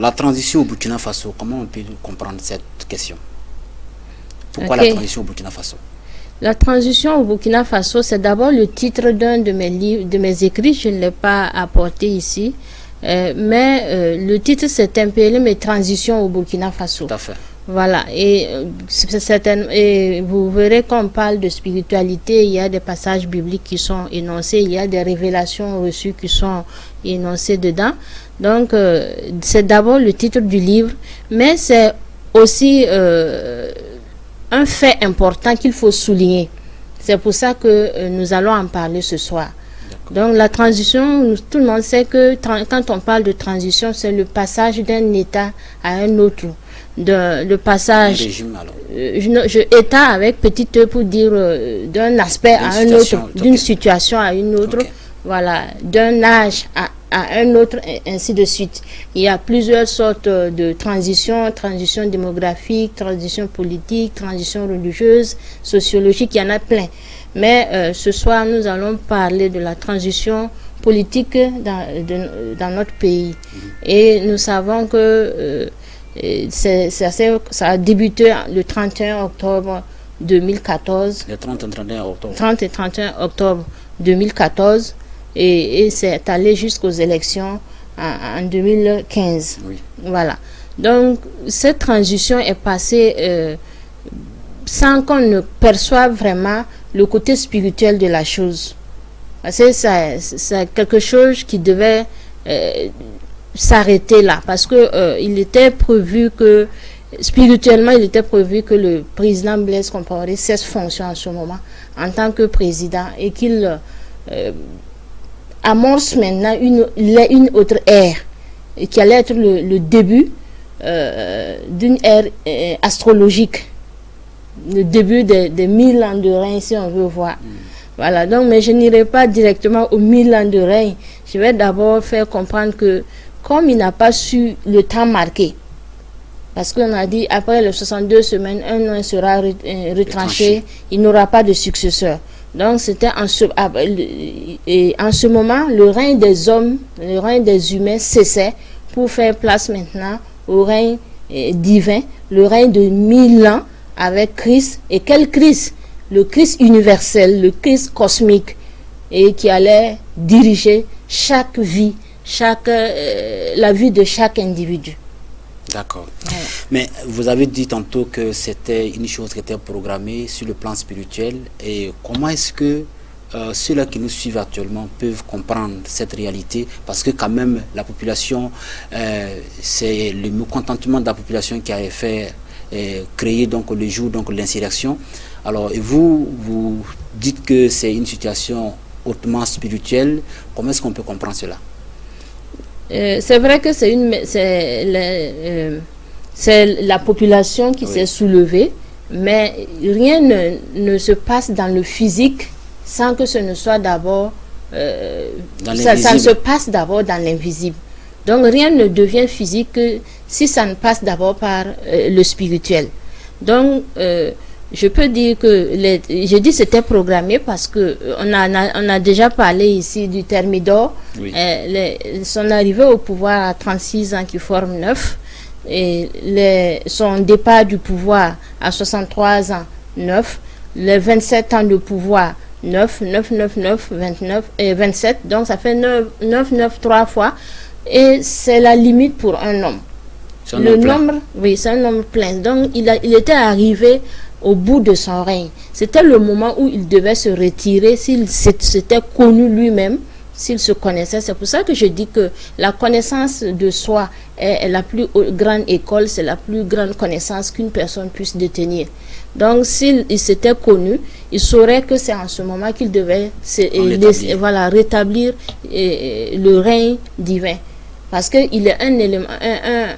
La transition au Burkina Faso, comment on peut comprendre cette question? Pourquoi Ok. la transition au Burkina Faso? La transition au Burkina Faso, c'est d'abord le titre d'un de mes livres, de mes écrits. Je ne l'ai pas apporté ici. Mais le titre s'est imprimé, mes transitions au Burkina Faso. Tout à fait. Voilà, et vous verrez quand on parle de spiritualité, il y a des passages bibliques qui sont énoncés, il y a des révélations reçues qui sont énoncées dedans. Donc, c'est d'abord le titre du livre, mais c'est aussi un fait important qu'il faut souligner. C'est pour ça que nous allons en parler ce soir. Donc la transition, tout le monde sait que quand on parle de transition, c'est le passage d'un état à un autre. Le passage Régime, alors. état avec petit e pour dire d'un aspect à un autre, d'une situation à une autre, voilà, d'un âge à un autre, et ainsi de suite. Il y a plusieurs sortes de transitions, transition démographique, transition politique, transition religieuse, sociologique, il y en a plein. Mais ce soir, nous allons parler de la transition politique dans notre pays. Et nous savons que ça a débuté le 31 octobre 2014. Le 30 et 31 octobre. 30 et 31 octobre 2014. Et c'est allé jusqu'aux élections en 2015. Oui. Voilà. Donc, cette transition est passée sans qu'on ne perçoive vraiment le côté spirituel de la chose. Parce que c'est quelque chose qui devait s'arrêter là. Parce que il était prévu que, spirituellement, il était prévu que le président Blaise Compaoré cesse fonction en ce moment en tant que président et qu'il amorce maintenant une autre ère qui allait être le début d'une ère astrologique, le début des 1000 ans de règne, si on veut voir. Voilà, donc, mais je n'irai pas directement aux 1000 ans de règne. Je vais d'abord faire comprendre que comme il n'a pas su le temps marqué, parce qu'on a dit après les 62 semaines, un an sera retranché, il n'aura pas de successeur. Donc c'était en ce moment, le règne des hommes, le règne des humains cessait pour faire place maintenant au règne divin, le règne de 1000 ans avec Christ. Et quel Christ? Le Christ universel, le Christ cosmique, et qui allait diriger chaque vie, la vie de chaque individu. D'accord. Voilà. Mais vous avez dit tantôt que c'était une chose qui était programmée sur le plan spirituel. Et comment est-ce que ceux-là qui nous suivent actuellement peuvent comprendre cette réalité? Parce que quand même, la population, c'est le mécontentement de la population qui a fait créer donc le jour donc l'insurrection. Alors, et vous dites que c'est une situation hautement spirituelle. Comment est-ce qu'on peut comprendre cela? C'est vrai que c'est la population qui s'est soulevée, mais rien ne se passe dans le physique sans que ce ne soit d'abord... ça ne se passe d'abord dans l'invisible. Donc rien ne devient physique que si ça ne passe d'abord par le spirituel. Donc... je peux dire que je dis c'était programmé parce que on a déjà parlé ici du Thermidor. Oui. Son arrivée au pouvoir à 36 ans qui forme 9 et son départ du pouvoir à 63 ans 9, les 27 ans de pouvoir 9, 9, 9, 9, 29 et 27, donc ça fait 9, 9 3 fois et c'est la limite pour un homme. Le nombre, oui, c'est un nombre plein. Donc il était arrivé au bout de son règne. C'était le moment où il devait se retirer s'il s'était connu lui-même, s'il se connaissait. C'est pour ça que je dis que la connaissance de soi est la plus grande école, c'est la plus grande connaissance qu'une personne puisse détenir. Donc s'il s'était connu, il saurait que c'est en ce moment qu'il devait rétablir le règne divin. Parce qu'il est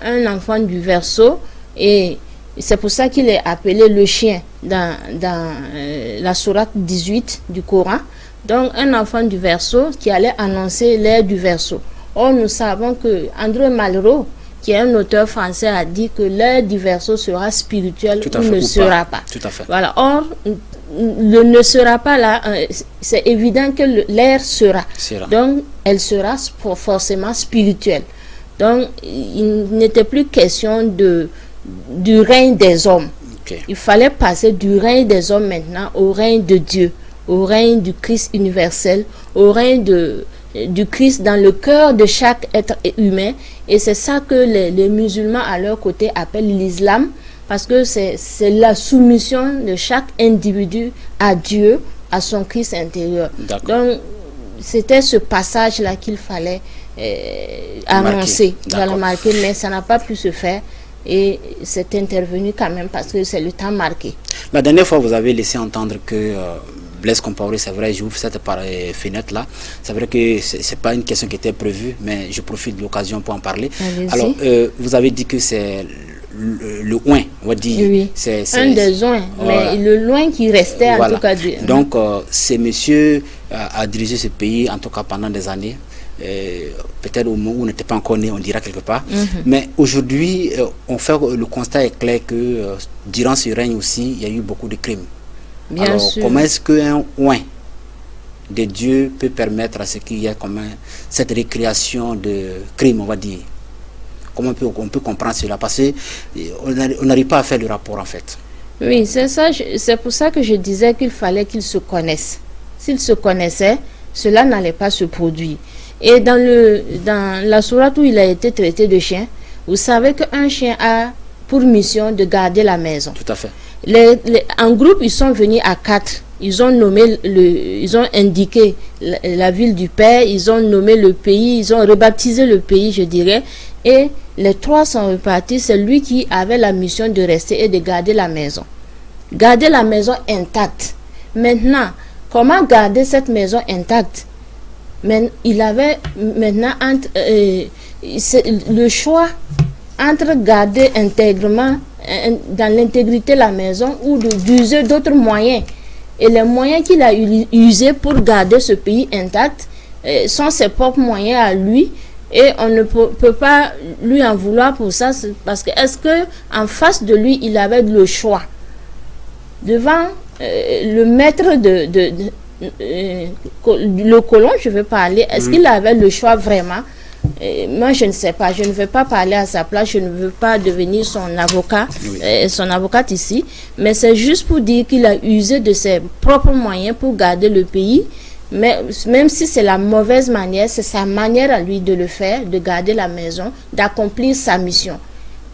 un enfant du Verseau et c'est pour ça qu'il est appelé le chien dans la sourate 18 du Coran. Donc un enfant du Verseau qui allait annoncer l'ère du Verseau. Or nous savons que André Malraux, qui est un auteur français, a dit que l'ère du Verseau sera spirituelle ou ne sera pas. Tout à fait. Voilà. Or le ne sera pas là, c'est évident que l'ère sera. Donc elle sera forcément spirituelle. Donc, il n'était plus question du règne des hommes. Il fallait passer du règne des hommes maintenant au règne de Dieu, au règne du Christ universel, au règne du Christ dans le cœur de chaque être humain. Et c'est ça que les musulmans à leur côté appellent l'islam, parce que c'est la soumission de chaque individu à Dieu, à son Christ intérieur. Donc, c'était ce passage-là qu'il fallait annoncer, marquer, mais ça n'a pas pu se faire. Et c'est intervenu quand même parce que c'est le temps marqué. La dernière fois, vous avez laissé entendre que Blaise Compaoré, c'est vrai, j'ouvre cette fenêtre-là. C'est vrai que ce n'est pas une question qui était prévue, mais je profite de l'occasion pour en parler. Alors, vous avez dit que c'est le oin, on va dire. Oui, c'est un des oins, mais le loin qui restait en tout cas. Donc, ce monsieur a dirigé ce pays, en tout cas pendant des années. Peut-être au moment où on n'était pas encore né, on dira quelque part. Mais aujourd'hui, le constat est clair que durant ce règne aussi, il y a eu beaucoup de crimes. Bien sûr. Comment est-ce qu'un oin de Dieu peut permettre à ce qu'il y ait cette récréation de crimes, on va dire? Comment on peut comprendre cela? Parce qu'on n'arrive pas à faire le rapport, en fait. Oui, c'est ça. C'est pour ça que je disais qu'il fallait qu'ils se connaissent. S'ils se connaissaient, cela n'allait pas se produire. Et dans la sourate où il a été traité de chien, vous savez qu'un chien a pour mission de garder la maison. Tout à fait. En groupe, ils sont venus à 4. Ils ont indiqué la ville du Père, ils ont nommé le pays, ils ont rebaptisé le pays, je dirais. Et les 3 sont repartis. C'est lui qui avait la mission de rester et de garder la maison. Garder la maison intacte. Maintenant, comment garder cette maison intacte? Mais il avait maintenant le choix entre garder intègrement dans l'intégrité la maison ou d'user d'autres moyens. Et les moyens qu'il a usés pour garder ce pays intact sont ses propres moyens à lui. Et on ne peut pas lui en vouloir pour ça, parce que est-ce que en face de lui, il avait le choix devant le maître le colon, je veux parler, est-ce qu'il avait le choix vraiment? Moi, je ne sais pas, je ne veux pas parler à sa place, je ne veux pas devenir son avocat, son avocate ici, mais c'est juste pour dire qu'il a usé de ses propres moyens pour garder le pays, mais même si c'est la mauvaise manière, c'est sa manière à lui de le faire, de garder la maison, d'accomplir sa mission.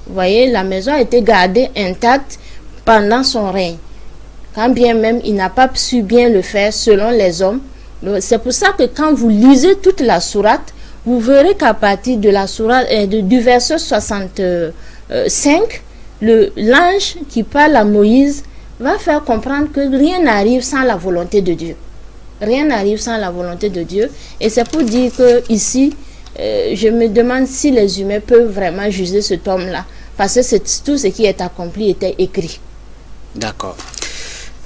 Vous voyez, la maison a été gardée intacte pendant son règne. Quand bien même il n'a pas su bien le faire selon les hommes. C'est pour ça que quand vous lisez toute la sourate, vous verrez qu'à partir de la sourate, du verset 65, l'ange qui parle à Moïse va faire comprendre que rien n'arrive sans la volonté de Dieu. Rien n'arrive sans la volonté de Dieu. Et c'est pour dire que ici, je me demande si les humains peuvent vraiment juger cet homme-là. Parce que tout ce qui est accompli était écrit. D'accord.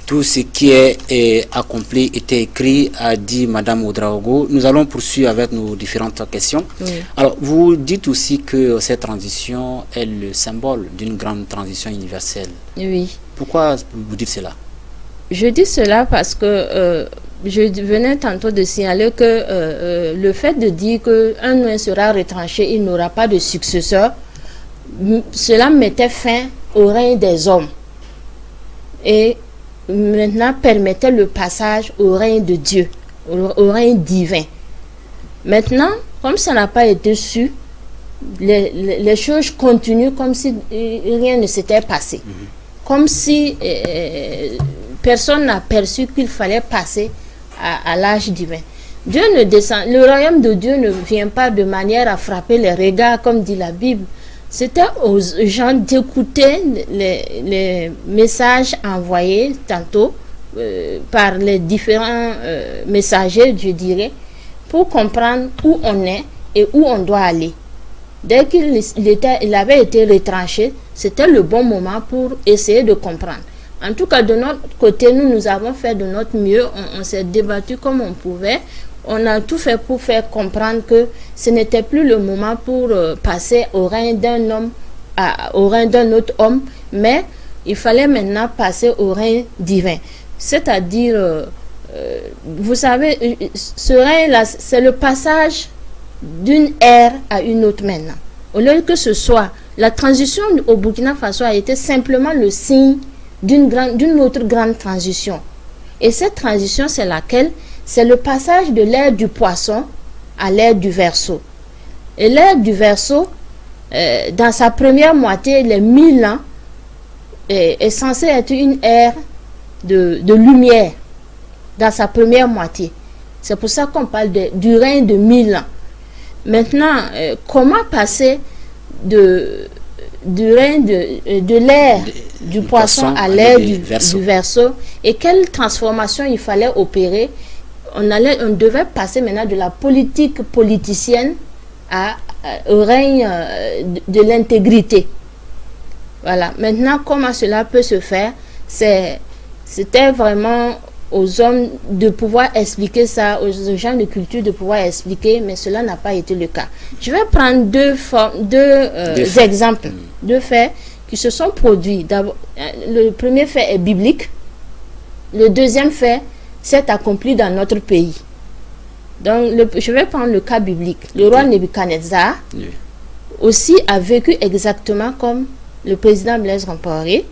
Tout ce qui est accompli était écrit, a dit Madame Ouedraogo. Nous allons poursuivre avec nos différentes questions. Oui. Alors, vous dites aussi que cette transition est le symbole d'une grande transition universelle. Oui. Pourquoi vous dites cela? Je dis cela parce que je venais tantôt de signaler que le fait de dire qu'un oin sera retranché, il n'aura pas de successeur, cela mettait fin au règne des hommes. Et maintenant permettait le passage au règne de Dieu, au règne divin. Maintenant, comme ça n'a pas été su, les choses continuent comme si rien ne s'était passé. Comme si personne n'a perçu qu'il fallait passer à l'âge divin. Dieu ne descend, le royaume de Dieu ne vient pas de manière à frapper les regards, comme dit la Bible. C'était aux gens d'écouter les messages envoyés tantôt par les différents messagers, je dirais, pour comprendre où on est et où on doit aller. Dès qu'il avait été retranché, c'était le bon moment pour essayer de comprendre. En tout cas, de notre côté, nous avons fait de notre mieux. On s'est débattu comme on pouvait. On a tout fait pour faire comprendre que ce n'était plus le moment pour passer au règne d'un homme, au règne d'un autre homme, mais il fallait maintenant passer au règne divin. C'est-à-dire, vous savez, ce règne-là, c'est le passage d'une ère à une autre maintenant. Au lieu que ce soit, la transition au Burkina Faso a été simplement le signe d'une autre grande transition. Et cette transition, c'est laquelle? C'est le passage de l'ère du poisson à l'ère du Verseau. Et l'ère du Verseau, dans sa première moitié, les 1000 ans, est censée être une ère de lumière dans sa première moitié. C'est pour ça qu'on parle du règne de 1000 ans. Maintenant, comment passer du règne de l'ère du poisson à l'ère du Verseau, et quelle transformation il fallait opérer? On devait passer maintenant de la politique politicienne au règne de l'intégrité. Voilà. Maintenant, comment cela peut se faire? C'était vraiment aux hommes de pouvoir expliquer ça, aux gens de culture de pouvoir expliquer, mais cela n'a pas été le cas. Je vais prendre deux exemples, deux faits qui se sont produits. Le premier fait est biblique. Le deuxième fait s'est accompli dans notre pays. Donc, je vais prendre le cas biblique. Le roi Nebuchadnezzar aussi a vécu exactement comme le président Blaise Compaoré.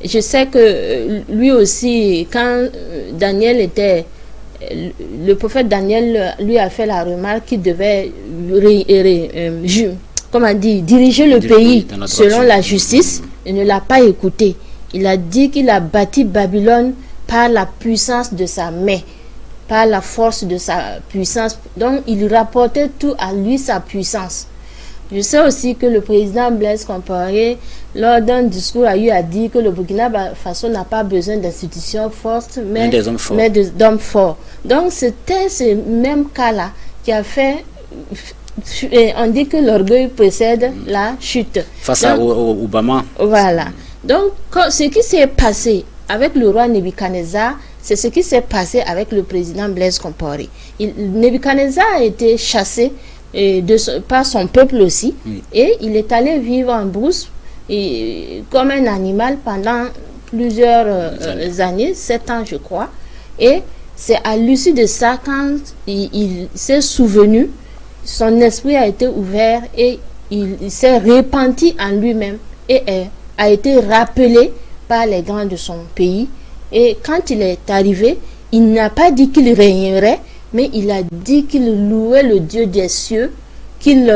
Je sais que lui aussi, quand le prophète Daniel lui a fait la remarque qu'il devait diriger le pays selon la justice, il ne l'a pas écouté. Il a dit qu'il a bâti Babylone par la puissance de sa main, par la force de sa puissance. Donc, il rapportait tout à lui, sa puissance. Je sais aussi que le président Blaise Compaoré, lors d'un discours, a dit que le Burkina Faso n'a pas besoin d'institutions fortes, mais d'hommes forts. Donc, c'était ce même cas-là qui a fait... On dit que l'orgueil précède la chute. Face à Obama. Voilà. Donc, ce qui s'est passé avec le roi Nebuchadnezzar, c'est ce qui s'est passé avec le président Blaise Compaoré. Nebuchadnezzar a été chassé par son peuple aussi, et il est allé vivre en brousse comme un animal pendant plusieurs années, 7 ans je crois, et c'est à l'issue de ça, quand il s'est souvenu, son esprit a été ouvert et il s'est repenti en lui-même et a été rappelé par les grands de son pays. Et quand il est arrivé, il n'a pas dit qu'il régnerait, mais il a dit qu'il louait le Dieu des cieux, qu'il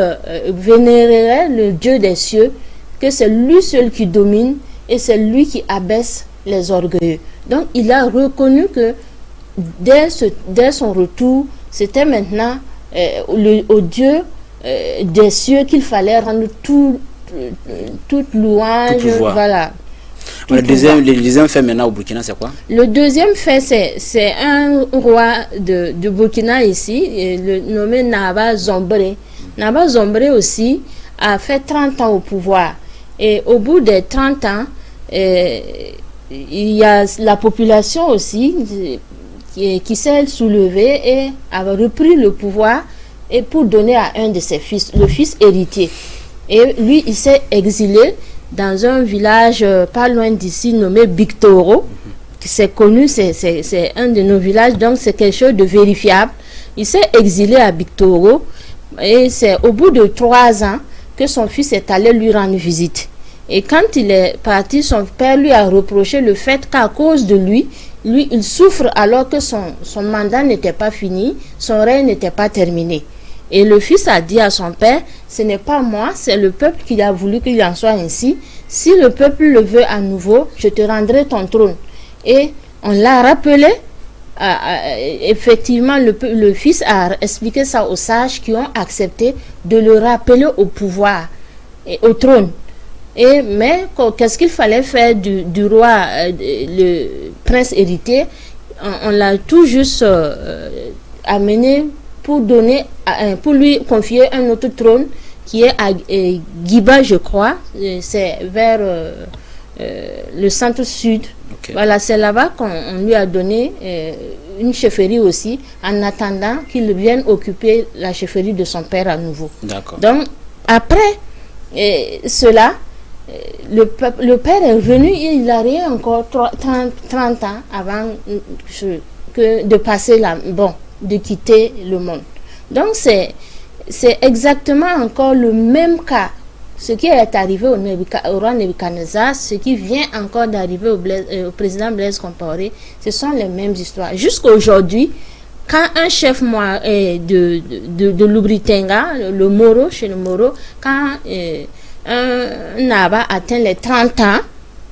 vénérerait le Dieu des cieux, que c'est lui seul qui domine et c'est lui qui abaisse les orgueilleux. Donc il a reconnu que dès son retour, c'était maintenant au Dieu des cieux qu'il fallait rendre toute louange. Tout voilà. Le deuxième fait maintenant au Burkina, c'est quoi? Le deuxième fait, c'est un roi de Burkina ici, nommé Naba Zombré. Naba Zombré aussi a fait 30 ans au pouvoir. Et au bout des 30 ans, il y a la population aussi qui s'est soulevée et a repris le pouvoir et pour donner à un de ses fils, le fils héritier. Et lui, il s'est exilé dans un village pas loin d'ici nommé Bictoro. C'est connu, c'est un de nos villages, donc c'est quelque chose de vérifiable. Il s'est exilé à Bictoro et c'est au bout de 3 ans que son fils est allé lui rendre visite. Et quand il est parti, son père lui a reproché le fait qu'à cause de lui, il souffre alors que son mandat n'était pas fini, son règne n'était pas terminé. Et le fils a dit à son père, ce n'est pas moi, c'est le peuple qui a voulu qu'il en soit ainsi. Si le peuple le veut à nouveau, je te rendrai ton trône. Et on l'a rappelé, effectivement, le fils a expliqué ça aux sages qui ont accepté de le rappeler au pouvoir et au trône. Mais qu'est-ce qu'il fallait faire du roi, le prince héritier? On l'a tout juste amené pour lui confier un autre trône qui est à Guiba, je crois. C'est vers le centre-sud. Okay. Voilà, c'est là-bas qu'on lui a donné une chefferie aussi, en attendant qu'il vienne occuper la chefferie de son père à nouveau. Donc, après cela, le père est venu et il a rien encore 30 ans avant de passer de quitter le monde. Donc c'est exactement encore le même cas. Ce qui est arrivé au roi Nebuchadnezzar, ce qui vient encore d'arriver au président Blaise Compaoré, ce sont les mêmes histoires. Jusqu'à aujourd'hui, quand un chef de l'Ubritenga, le Moro, chez le Moro, quand un Naba atteint les 30 ans,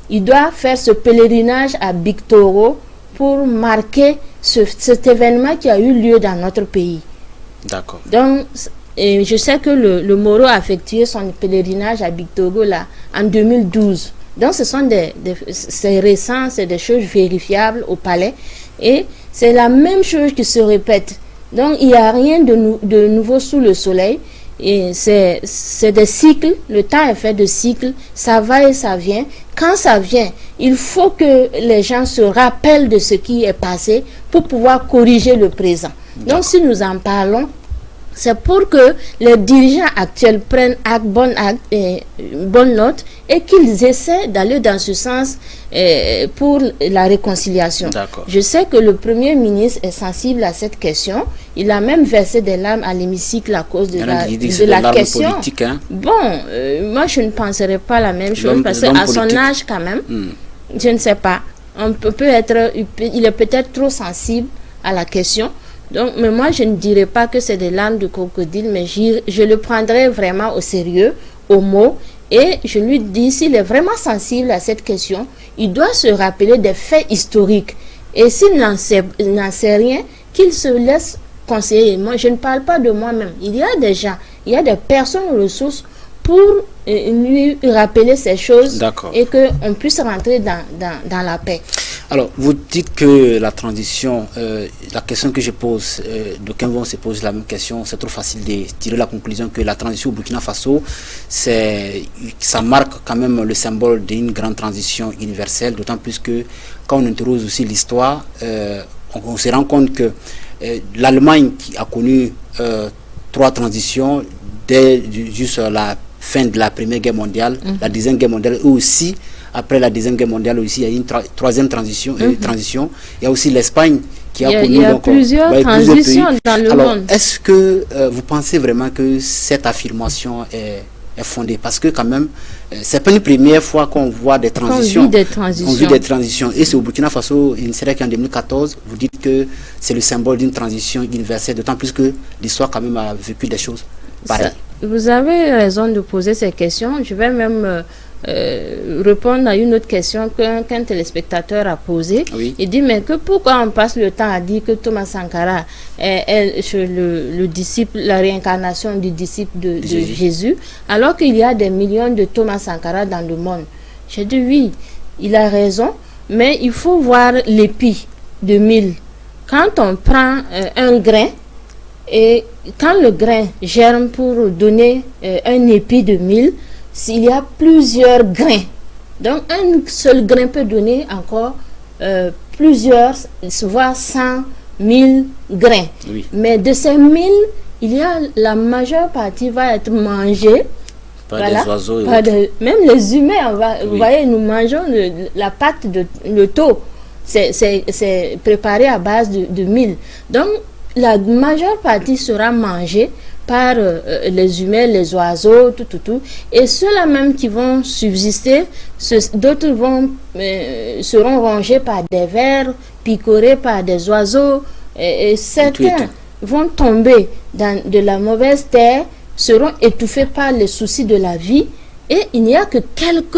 il doit faire ce pèlerinage à Bictoro pour marquer cet événement qui a eu lieu dans notre pays. D'accord. Donc, je sais que le Moro a effectué son pèlerinage à Bictoro là, en 2012. Donc, c'est récent, c'est des choses vérifiables au palais. Et c'est la même chose qui se répète. Donc, il n'y a rien de nouveau sous le soleil. Et c'est des cycles, le temps est fait de cycles, ça va et ça vient. Quand ça vient, il faut que les gens se rappellent de ce qui est passé pour pouvoir corriger le présent. Donc, si nous en parlons, c'est pour que les dirigeants actuels prennent bonne note et qu'ils essaient d'aller dans ce sens pour la réconciliation. Je sais que le Premier ministre est sensible à cette question. Il a même versé des larmes à l'hémicycle à cause de la question. Politique, hein? Bon, moi je ne penserais pas la même chose parce qu'à son âge quand même, je ne sais pas. Il est peut-être trop sensible à la question. Donc, mais moi, je ne dirais pas que c'est des larmes de crocodile, mais je le prendrais vraiment au sérieux, au mot, et je lui dis, s'il est vraiment sensible à cette question, il doit se rappeler des faits historiques. Et s'il n'en sait rien, qu'il se laisse conseiller. Moi, je ne parle pas de moi-même. Il y a des gens, il y a des personnes aux ressources pour lui rappeler ces choses et qu'on puisse rentrer dans la paix. Alors, vous dites que la transition, la question que je pose, d'aucuns vont se poser la même question, c'est trop facile de tirer la conclusion que la transition au Burkina Faso, ça marque quand même le symbole d'une grande transition universelle, d'autant plus que quand on interroge aussi l'histoire, on se rend compte que l'Allemagne qui a connu 3 transitions dès juste la fin de la Première Guerre mondiale, la Deuxième Guerre mondiale, et aussi après la Deuxième Guerre mondiale aussi, il y a eu une troisième transition. Il y a aussi l'Espagne qui a connu plusieurs transitions dans le monde. Est-ce que vous pensez vraiment que cette affirmation est fondée? Parce que quand même, c'est pas une première fois qu'on voit des transitions. On vit des transitions. Et c'est au Burkina Faso, il serait qu'en 2014, vous dites que c'est le symbole d'une transition universelle, d'autant plus que l'histoire quand même a vécu des choses pareilles. Vous avez raison de poser ces questions. Je vais même répondre à une autre question qu'un téléspectateur a posée. Oui. Il dit, mais pourquoi on passe le temps à dire que Thomas Sankara est le disciple, la réincarnation du disciple de Jésus, alors qu'il y a des millions de Thomas Sankara dans le monde? J'ai dit oui, il a raison, mais il faut voir l'épi de mil. Quand on prend un grain, et quand le grain germe pour donner un épi de mil, s'il y a plusieurs grains, donc un seul grain peut donner encore plusieurs, voire 100 000 grains. Oui. Mais de ces 1000, il y a la majeure partie va être mangée par des oiseaux. Même les humains, vous voyez, nous mangeons la pâte le taux. C'est préparé à base de mil. Donc, la majeure partie sera mangée par les humains, les oiseaux, tout. Et ceux-là même qui vont subsister, d'autres seront rongés par des vers, picorés par des oiseaux, et certains vont tomber dans de la mauvaise terre, seront étouffés par les soucis de la vie, et il n'y a que quelques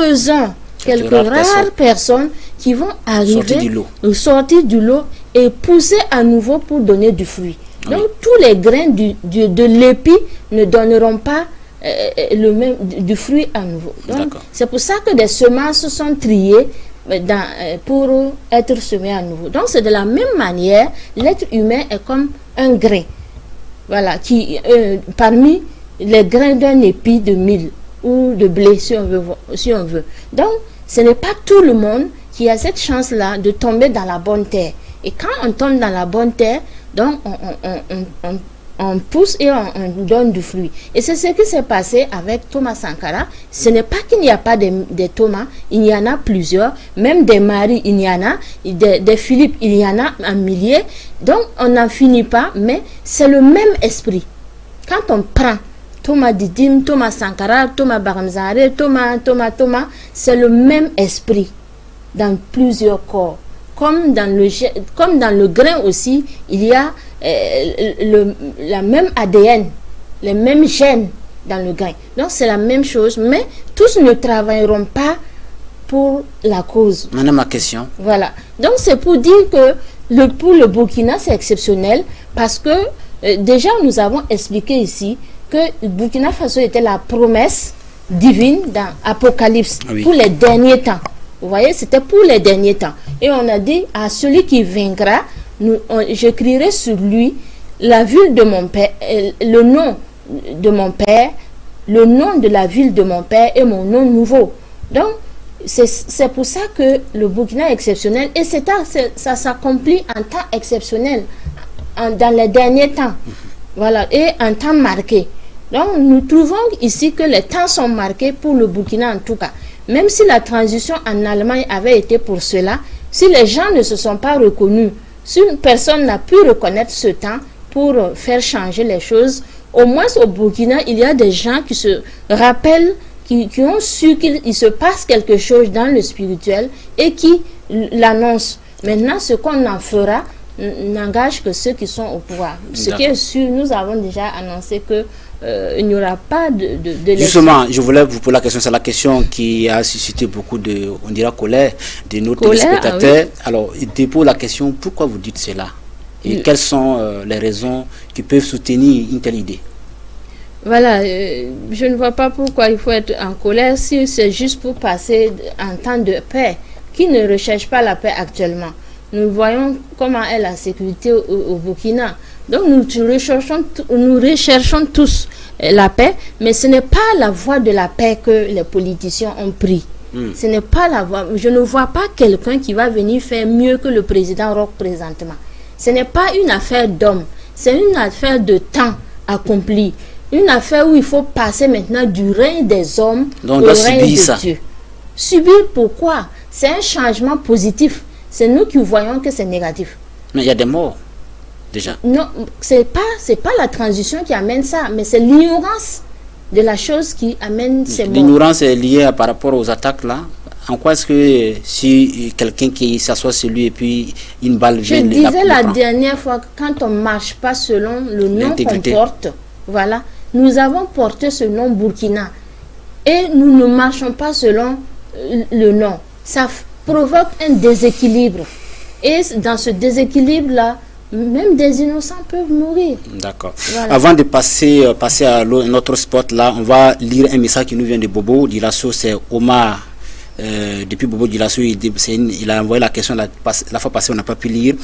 rares personnes qui vont arriver, sortir du lot et pousser à nouveau pour donner du fruit. Donc, tous les grains de l'épi ne donneront pas du fruit à nouveau. Donc, c'est pour ça que des semences sont triées pour être semées à nouveau. Donc, c'est de la même manière, l'être humain est comme un grain. Voilà, parmi les grains d'un épi de mil ou de blé, si on veut. Donc, ce n'est pas tout le monde qui a cette chance-là de tomber dans la bonne terre. Et quand on tombe dans la bonne terre, donc on pousse et on donne du fruit. Et c'est ce qui s'est passé avec Thomas Sankara. Ce n'est pas qu'il n'y a pas de Thomas, il y en a plusieurs. Même des Marie, il y en a. Des Philippe, il y en a un millier. Donc on n'en finit pas, mais c'est le même esprit. quand on prend Thomas Didim, Thomas Sankara, Thomas Baramzare, Thomas, c'est le même esprit dans plusieurs corps. Comme dans le grain aussi, il y a la même ADN, les mêmes gènes dans le grain. Donc c'est la même chose, mais tous ne travailleront pas pour la cause. Maintenant ma question. Voilà. Donc c'est pour dire que pour le Burkina c'est exceptionnel parce que déjà nous avons expliqué ici que Burkina Faso était la promesse divine dans Apocalypse pour les derniers temps. Vous voyez, c'était pour les derniers temps. Et on a dit à celui qui vaincra, j'écrirai sur lui la ville de mon père, le nom de mon père, le nom de la ville de mon père et mon nom nouveau. Donc, c'est pour ça que le Burkina est exceptionnel et ça s'accomplit en temps exceptionnel, dans les derniers temps. Voilà, et en temps marqué. Donc, nous trouvons ici que les temps sont marqués pour le Burkina en tout cas. Même si la transition en Allemagne avait été pour cela, si les gens ne se sont pas reconnus, si une personne n'a pu reconnaître ce temps pour faire changer les choses, au moins au Burkina, il y a des gens qui se rappellent, qui ont su qu'il se passe quelque chose dans le spirituel et qui l'annoncent. Maintenant, ce qu'on en fera n'engage que ceux qui sont au pouvoir. Ce qui est sûr, nous avons déjà annoncé que il n'y aura pas de Justement, je voulais vous poser la question, c'est la question qui a suscité beaucoup de, on dira, colère de nos téléspectateurs. Alors, il dépose la question, pourquoi vous dites cela? Et quelles sont les raisons qui peuvent soutenir une telle idée? Voilà, je ne vois pas pourquoi il faut être en colère si c'est juste pour passer un temps de paix. Qui ne recherche pas la paix actuellement? Nous voyons comment est la sécurité au Burkina. Donc nous recherchons tous la paix, mais ce n'est pas la voie de la paix que les politiciens ont pris. Ce n'est pas la voie. Je ne vois pas quelqu'un qui va venir faire mieux que le président Roch présentement. Ce n'est pas une affaire d'homme, c'est une affaire de temps accompli. Une affaire où il faut passer maintenant du règne des hommes au règne de Dieu. Subir pourquoi? C'est un changement positif. C'est nous qui voyons que c'est négatif. Mais il y a des morts, déjà. Non, c'est pas la transition qui amène ça, mais c'est l'ignorance de la chose qui amène ces morts. L'ignorance est liée par rapport aux attaques là. En quoi est-ce que si quelqu'un qui s'assoit sur lui et puis une balle vient... Je disais la dernière fois que quand on ne marche pas selon le nom qu'on porte, voilà, nous avons porté ce nom Burkina et nous ne marchons pas selon le nom. Ça provoque un déséquilibre. Et dans ce déséquilibre-là, même des innocents peuvent mourir. D'accord. Voilà. Avant de passer à notre spot là, on va lire un message qui nous vient de Bobo Dioulasso, c'est Omar. Depuis Bobo Dioulasso, il a envoyé la question la fois passée, on n'a pas pu lire.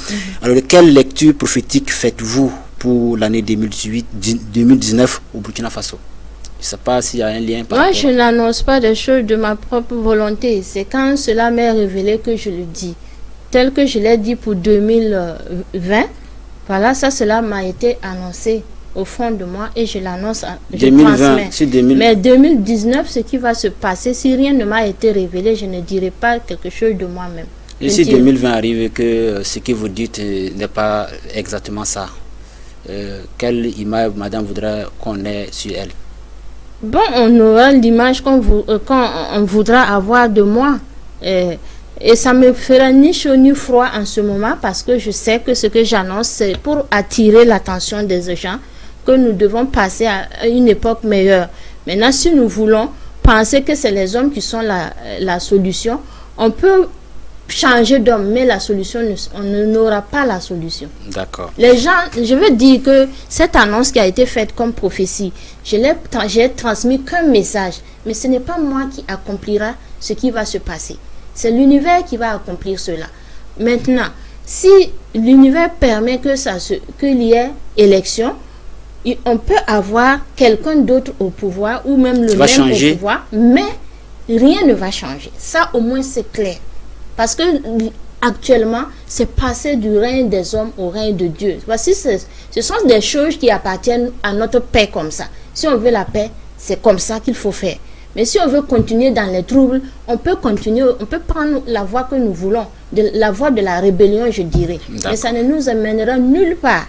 Alors, quelle lecture prophétique faites-vous pour l'année 2019 au Burkina Faso? Je ne sais pas s'il y a un lien. Moi, je n'annonce pas des choses de ma propre volonté. C'est quand cela m'est révélé que je le dis. Tel que je l'ai dit pour 2020, voilà, cela m'a été annoncé au fond de moi et je l'annonce, je 2020, transmets. Mais 2019, ce qui va se passer, si rien ne m'a été révélé, je ne dirai pas quelque chose de moi-même. Et si 2020 arrive et que ce que vous dites n'est pas exactement ça, quelle image madame voudrait qu'on ait sur elle? Bon, on aura l'image qu'on voudra avoir de moi. Et ça me fera ni chaud ni froid en ce moment parce que je sais que ce que j'annonce, c'est pour attirer l'attention des gens que nous devons passer à une époque meilleure. Maintenant, si nous voulons penser que c'est les hommes qui sont la solution, on peut changer d'homme, mais la solution, on n'aura pas la solution. D'accord. Les gens, je veux dire que cette annonce qui a été faite comme prophétie, j'ai transmis qu'un message, mais ce n'est pas moi qui accomplira ce qui va se passer. C'est l'univers qui va accomplir cela. Maintenant, si l'univers permet qu'il y ait élection, on peut avoir quelqu'un d'autre au pouvoir ou même le même au pouvoir, mais rien ne va changer. Ça, au moins, c'est clair. Parce que actuellement, c'est passer du règne des hommes au règne de Dieu. Voici, ce sont des choses qui appartiennent à notre paix comme ça. Si on veut la paix, c'est comme ça qu'il faut faire. Mais si on veut continuer dans les troubles, on peut continuer, on peut prendre la voie que nous voulons, la voie de la rébellion, je dirais. Mais ça ne nous amènera nulle part.